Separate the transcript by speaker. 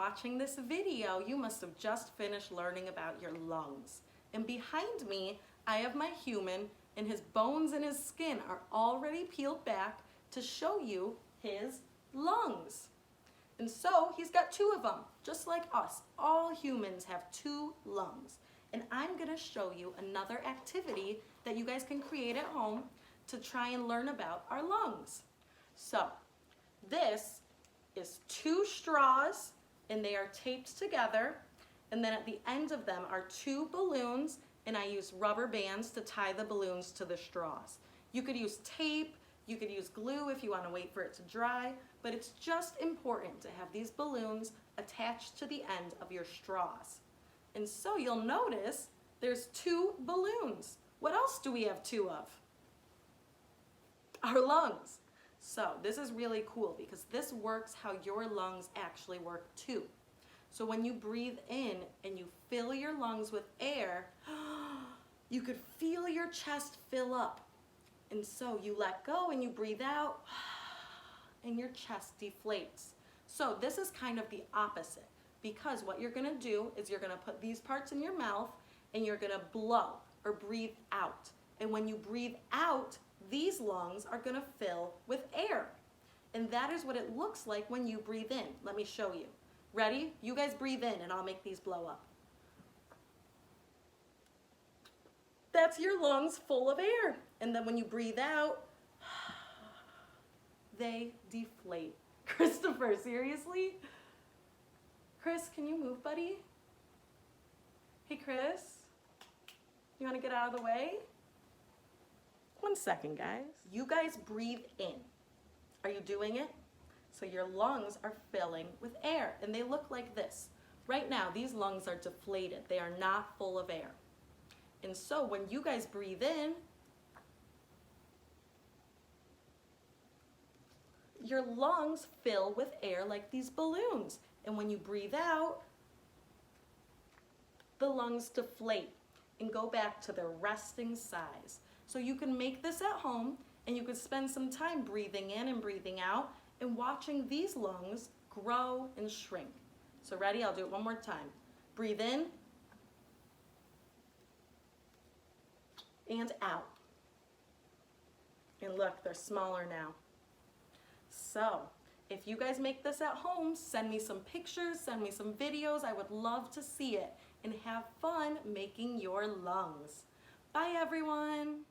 Speaker 1: watching this video, you must have just finished learning about your lungs. And behind me, I have my human, and his bones and his skin are already peeled back to show you his lungs. And so he's got two of them, just like us. All humans have two lungs. And I'm gonna show you another activity that you guys can create at home to try and learn about our lungs. So this is two straws, and they are taped together. And then at the end of them are two balloons, and I use rubber bands to tie the balloons to the straws. You could use tape, you could use glue if you want to wait for it to dry, but it's just important to have these balloons attached to the end of your straws. And so you'll notice there's two balloons. What else do we have two of? Our lungs. So this is really cool because this works how your lungs actually work too. So when you breathe in and you fill your lungs with air, you could feel your chest fill up. And so you let go and you breathe out and your chest deflates. So this is kind of the opposite, because what you're gonna do is you're gonna put these parts in your mouth and you're gonna blow or breathe out. And when you breathe out, these lungs are gonna fill with air. And that is what it looks like when you breathe in. Let me show you. Ready? You guys breathe in and I'll make these blow up. That's your lungs full of air. And then when you breathe out, they deflate. Christopher, seriously? Chris, can you move, buddy? Hey, Chris, you wanna get out of the way? 1 second, guys. You guys breathe in. Are you doing it? So your lungs are filling with air, and they look like this. Right now, these lungs are deflated. They are not full of air. And so when you guys breathe in, your lungs fill with air like these balloons. And when you breathe out, the lungs deflate and go back to their resting size. So you can make this at home, and you could spend some time breathing in and breathing out and watching these lungs grow and shrink. So ready? I'll do it one more time. Breathe in and out. And look, they're smaller now. So if you guys make this at home, send me some pictures, send me some videos. I would love to see it, and have fun making your lungs. Bye, everyone.